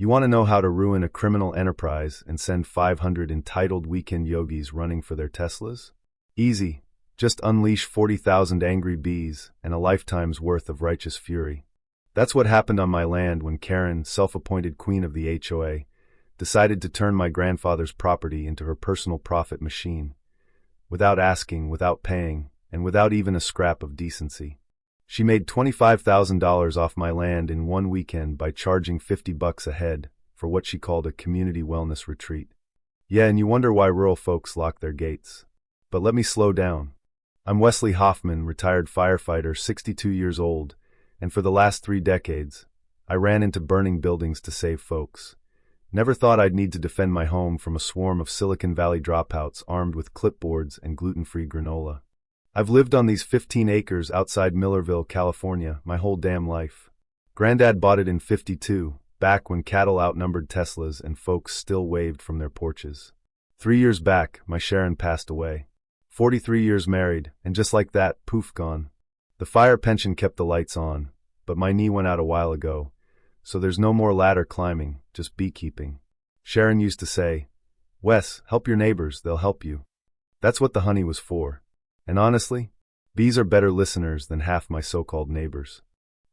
You want to know how to ruin a criminal enterprise and send 500 entitled weekend yogis running for their Teslas? Easy. Just unleash 40,000 angry bees and a lifetime's worth of righteous fury. That's what happened on my land when Karen, self-appointed queen of the HOA, decided to turn my grandfather's property into her personal profit machine. Without asking, without paying, and without even a scrap of decency. She made $25,000 off my land in one weekend by charging $50 a head for what she called a community wellness retreat. Yeah, and you wonder why rural folks lock their gates. But let me slow down. I'm Wesley Hoffman, retired firefighter, 62 years old, and for the last 3 decades, I ran into burning buildings to save folks. Never thought I'd need to defend my home from a swarm of Silicon Valley dropouts armed with clipboards and gluten-free granola. I've lived on these 15 acres outside Millerville, California, my whole damn life. Granddad bought it in '52, back when cattle outnumbered Teslas and folks still waved from their porches. 3 years back, my Sharon passed away. 43 years married, and just like that, poof, gone. The fire pension kept the lights on, but my knee went out a while ago, so there's no more ladder climbing, just beekeeping. Sharon used to say, "Wes, help your neighbors, they'll help you." That's what the honey was for. And honestly, bees are better listeners than half my so-called neighbors.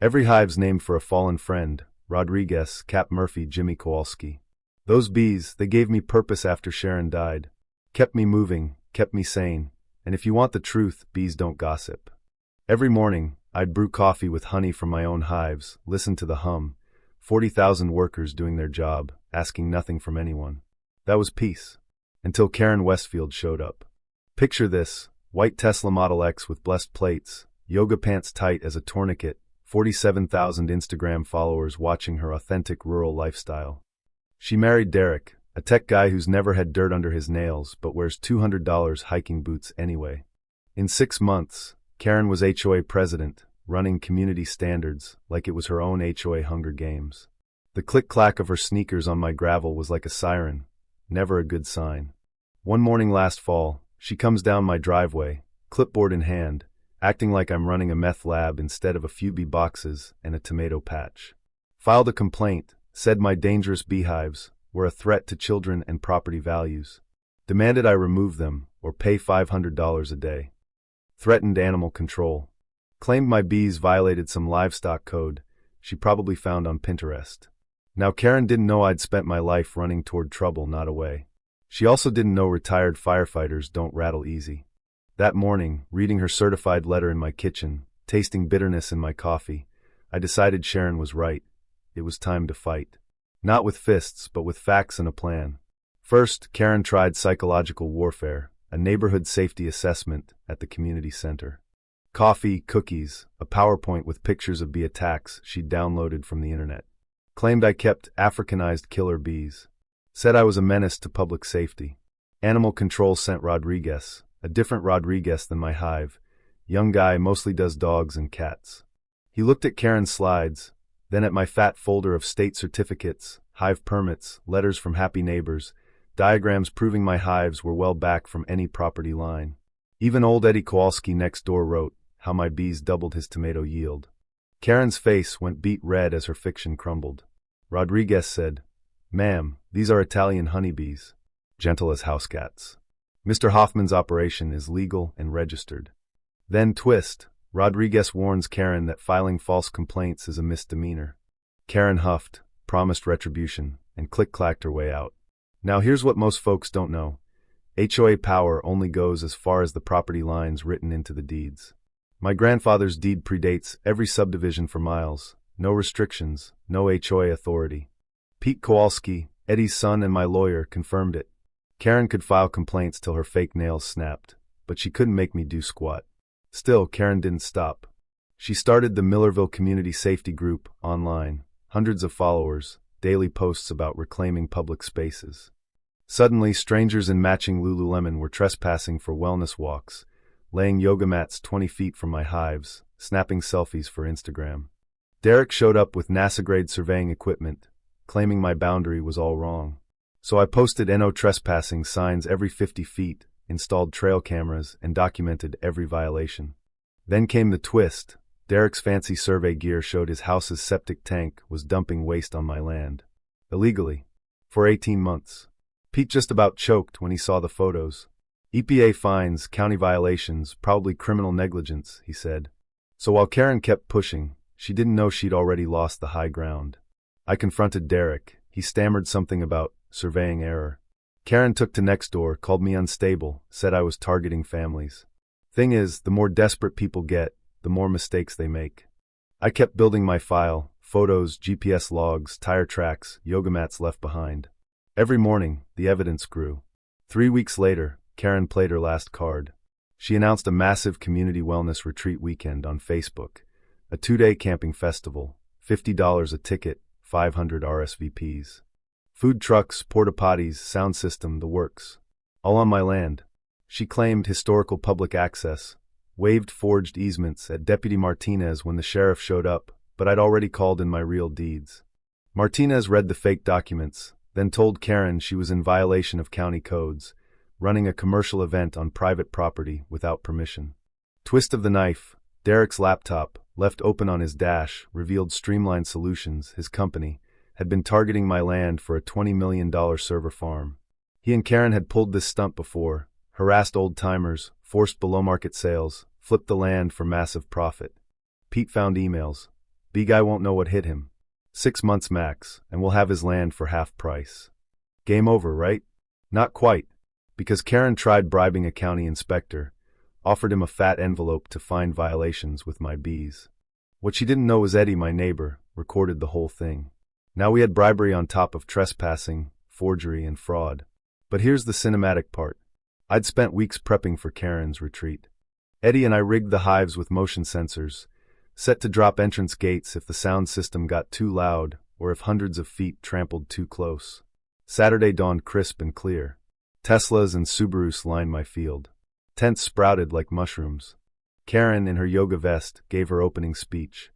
Every hive's named for a fallen friend: Rodriguez, Cap Murphy, Jimmy Kowalski. Those bees, they gave me purpose after Sharon died. Kept me moving, kept me sane, and if you want the truth, bees don't gossip. Every morning, I'd brew coffee with honey from my own hives, listen to the hum, 40,000 workers doing their job, asking nothing from anyone. That was peace. Until Karen Westfield showed up. Picture this: white Tesla Model X with blessed plates, yoga pants tight as a tourniquet, 47,000 Instagram followers watching her authentic rural lifestyle. She married Derek, a tech guy who's never had dirt under his nails but wears $200 hiking boots anyway. In 6 months, Karen was HOA president, running community standards like it was her own HOA Hunger Games. The click-clack of her sneakers on my gravel was like a siren, never a good sign. One morning last fall, she comes down my driveway, clipboard in hand, acting like I'm running a meth lab instead of a few bee boxes and a tomato patch. Filed a complaint, said my dangerous beehives were a threat to children and property values. Demanded I remove them or pay $500 a day. Threatened animal control. Claimed my bees violated some livestock code she probably found on Pinterest. Now Karen didn't know I'd spent my life running toward trouble, not away. She also didn't know retired firefighters don't rattle easy. That morning, reading her certified letter in my kitchen, tasting bitterness in my coffee, I decided Sharon was right. It was time to fight. Not with fists, but with facts and a plan. First, Karen tried psychological warfare, a neighborhood safety assessment at the community center. Coffee, cookies, a PowerPoint with pictures of bee attacks she'd downloaded from the internet. Claimed I kept Africanized killer bees. Said I was a menace to public safety. Animal control sent Rodriguez, a different Rodriguez than my hive. Young guy, mostly does dogs and cats. He looked at Karen's slides, then at my fat folder of state certificates, hive permits, letters from happy neighbors, diagrams proving my hives were well back from any property line. Even old Eddie Kowalski next door wrote how my bees doubled his tomato yield. Karen's face went beet red as her fiction crumbled. Rodriguez said, "Ma'am, these are Italian honeybees, gentle as house cats. Mr. Hoffman's operation is legal and registered." Then twist, Rodriguez warns Karen that filing false complaints is a misdemeanor. Karen huffed, promised retribution, and click-clacked her way out. Now here's what most folks don't know. HOA power only goes as far as the property lines written into the deeds. My grandfather's deed predates every subdivision for miles. No restrictions, no HOA authority. Pete Kowalski, Eddie's son and my lawyer, confirmed it. Karen could file complaints till her fake nails snapped, but she couldn't make me do squat. Still, Karen didn't stop. She started the Millerville Community Safety Group online, hundreds of followers, daily posts about reclaiming public spaces. Suddenly, strangers in matching Lululemon were trespassing for wellness walks, laying yoga mats 20 feet from my hives, snapping selfies for Instagram. Derek showed up with NASA-grade surveying equipment, claiming my boundary was all wrong. So I posted "No trespassing" signs every 50 feet, installed trail cameras, and documented every violation. Then came the twist. Derek's fancy survey gear showed his house's septic tank was dumping waste on my land. illegally, for 18 months. Pete just about choked when he saw the photos. EPA fines, county violations, probably criminal negligence, he said. So while Karen kept pushing, she didn't know she'd already lost the high ground. I confronted Derek. He stammered something about surveying error. Karen took to Nextdoor, called me unstable, said I was targeting families. Thing is, the more desperate people get, the more mistakes they make. I kept building my file, photos, GPS logs, tire tracks, yoga mats left behind. Every morning, the evidence grew. 3 weeks later, Karen played her last card. She announced a massive community wellness retreat weekend on Facebook. A 2-day camping festival, $50 a ticket, 500 RSVPs. Food trucks, porta potties, sound system, the works. All on my land. She claimed historical public access, waived forged easements at Deputy Martinez when the sheriff showed up, but I'd already called in my real deeds. Martinez read the fake documents, then told Karen she was in violation of county codes, running a commercial event on private property without permission. Twist of the knife, Derek's laptop, left open on his dash, revealed Streamline Solutions, his company, had been targeting my land for a $20 million server farm. He and Karen had pulled this stunt before, harassed old-timers, forced below-market sales, flipped the land for massive profit. Pete found emails. B-Guy won't know what hit him. 6 months max, and we'll have his land for half price. Game over, right? Not quite, because Karen tried bribing a county inspector, offered him a fat envelope to find violations with my bees. What she didn't know was Eddie, my neighbor, recorded the whole thing. Now we had bribery on top of trespassing, forgery, and fraud. But here's the cinematic part. I'd spent weeks prepping for Karen's retreat. Eddie and I rigged the hives with motion sensors, set to drop entrance gates if the sound system got too loud or if hundreds of feet trampled too close. Saturday dawned crisp and clear. Teslas and Subarus lined my field. Tents sprouted like mushrooms. Karen, in her yoga vest, gave her opening speech.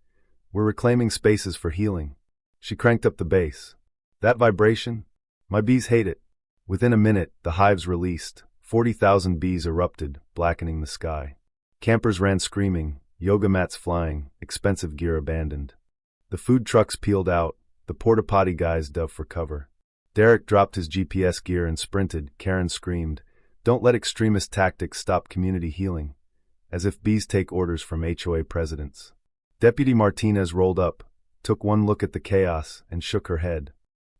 We're reclaiming spaces for healing. She cranked up the bass. That vibration? My bees hate it. Within a minute, the hives released. 40,000 bees erupted, blackening the sky. Campers ran screaming, yoga mats flying, expensive gear abandoned. The food trucks peeled out, the porta potty guys dove for cover. Derek dropped his GPS gear and sprinted. Karen screamed, "Don't let extremist tactics stop community healing," as if bees take orders from HOA presidents. Deputy Martinez rolled up, took one look at the chaos, and shook her head.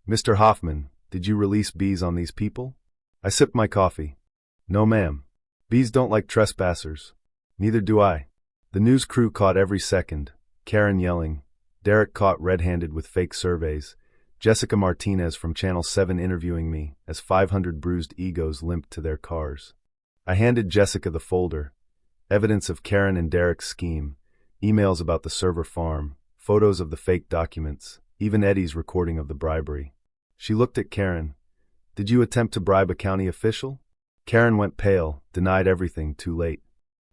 "Mr. Hoffman, did you release bees on these people?" I sipped my coffee. "No, ma'am. Bees don't like trespassers. Neither do I." The news crew caught every second, Karen yelling, Derek caught red-handed with fake surveys, Jessica Martinez from Channel 7 interviewing me as 500 bruised egos limped to their cars. I handed Jessica the folder, evidence of Karen and Derek's scheme, emails about the server farm, photos of the fake documents, even Eddie's recording of the bribery. She looked at Karen. "Did you attempt to bribe a county official?" Karen went pale, denied everything too late.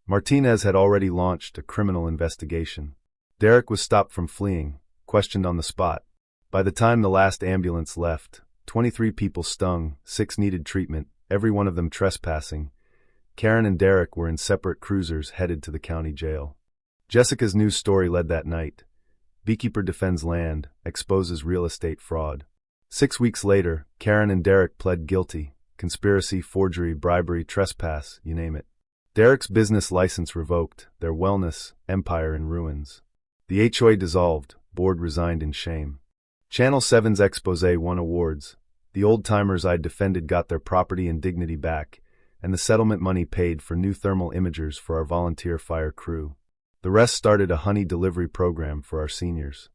Martinez had already launched a criminal investigation. Derek was stopped from fleeing, questioned on the spot. By the time the last ambulance left, 23 people stung, 6 needed treatment, every one of them trespassing. Karen and Derek were in separate cruisers headed to the county jail. Jessica's news story led that night. Beekeeper defends land, exposes real estate fraud. 6 weeks later, Karen and Derek pled guilty. Conspiracy, forgery, bribery, trespass, you name it. Derek's business license revoked, their wellness empire in ruins. The HOA dissolved, board resigned in shame. Channel 7's expose won awards. The old-timers I'd defended got their property and dignity back, and the settlement money paid for new thermal imagers for our volunteer fire crew. The rest started a honey delivery program for our seniors.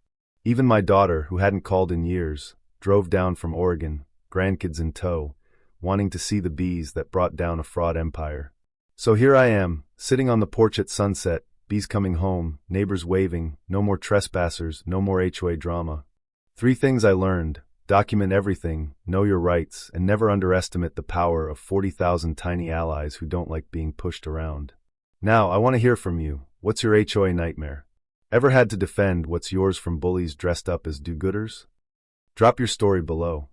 Even my daughter, who hadn't called in years, drove down from Oregon, grandkids in tow, wanting to see the bees that brought down a fraud empire. So here I am, sitting on the porch at sunset, bees coming home, neighbors waving, no more trespassers, no more HOA drama. 3 things I learned: document everything, know your rights, and never underestimate the power of 40,000 tiny allies who don't like being pushed around. Now, I want to hear from you. What's your HOA nightmare? Ever had to defend what's yours from bullies dressed up as do-gooders? Drop your story below.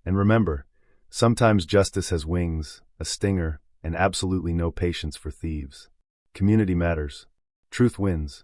And remember, sometimes justice has wings, a stinger, and absolutely no patience for thieves. Community matters. Truth wins.